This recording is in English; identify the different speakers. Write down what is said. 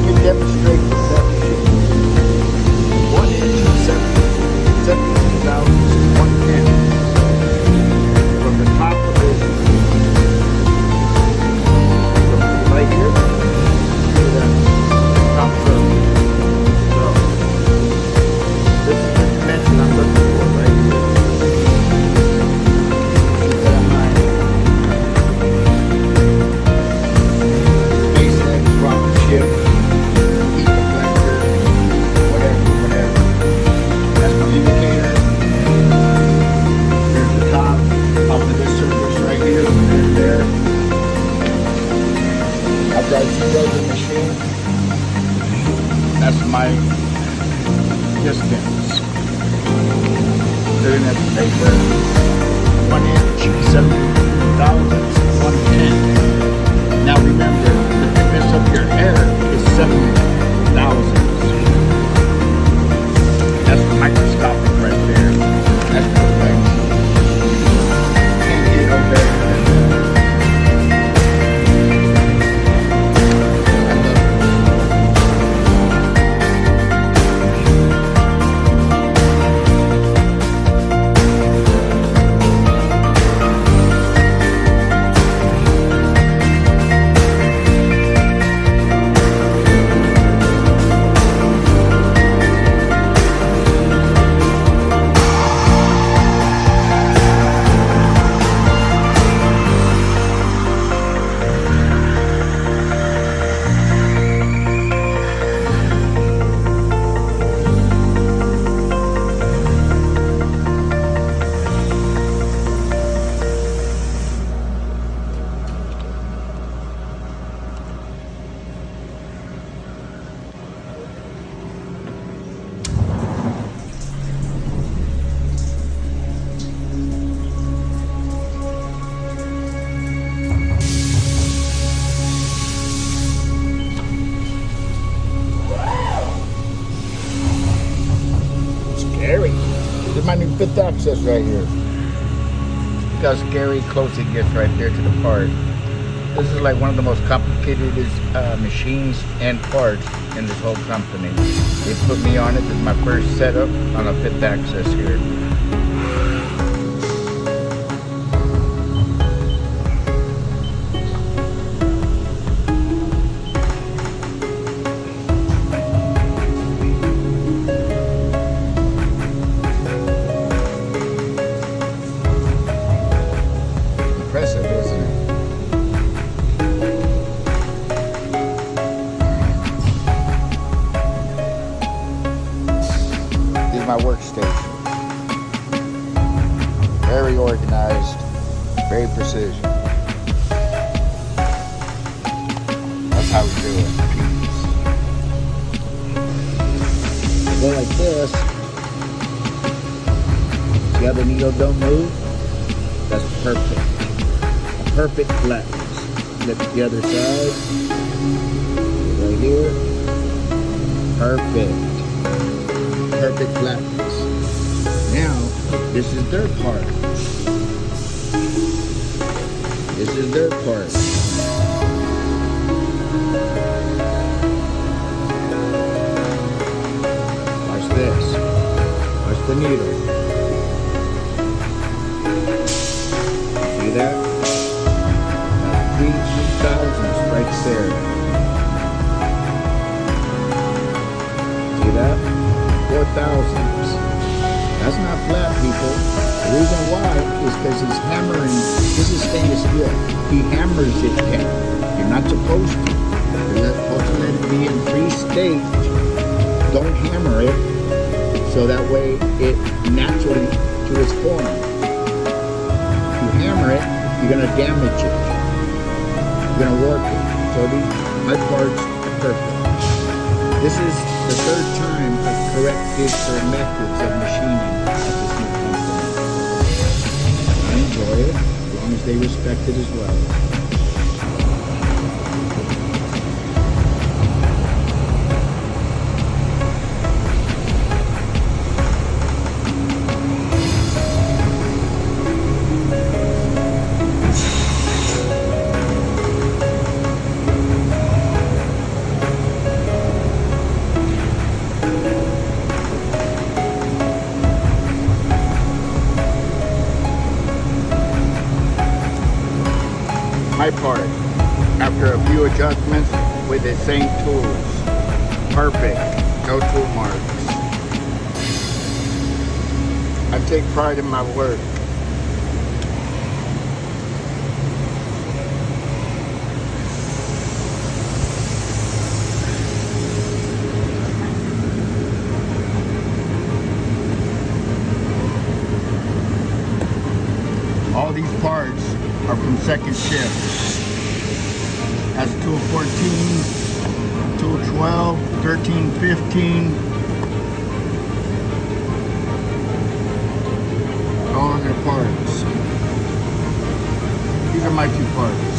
Speaker 1: let me demonstrate with that machine. 1 inch, 17,110. From the top of this, from right here to the top surface. So, this is the dimension I'm looking for right here. Keep that in mind. SpaceX, rocket ship, heat deflector, whatever. That's my indicator. Here's the top of this surface right here, from here to there. I've got 2 welding machines. That's my distance. Looking at the paper, 1 inch, 7,110. Now remember, the thickness of your hair is 7,000. That's microscopic right there. That's perfect. Can't get no better than that. I love it. Scary. This is my new 5th access right here. Look how scary close it gets right there to the part. This is like one of the most complicated machines and parts in this whole company. They put me on it. This is my first setup on a 5th access here. Impressive, isn't it? This is my workstation. Very organized, very precision. That's how we do it. Go like this. See how the needle don't move? That's perfect. Perfect flatness. Flip the other side. Right here. Perfect. Perfect flatness. Now, this is their part. This is their part. Watch this. Watch the needle. See that? 3,000s right there. See that? 4,000s. That's not flat, people. The reason why is because he's hammering. This is stainless steel. He hammers it down. You're not supposed to. You're supposed to let it be in free state. Don't hammer it, so that way it naturally to its form. If you hammer it, you're gonna damage it. You're gonna work it. So my parts are perfect. This is the 3rd time I've corrected their methods of machining at this new company. I enjoy it, as long as they respect it as well. adjustments with the same tools. Perfect. No tool marks. I take pride in my work. All these parts are from second shift. That's tool 14, tool 12, 13, 15. All in their parts. These are my two parts.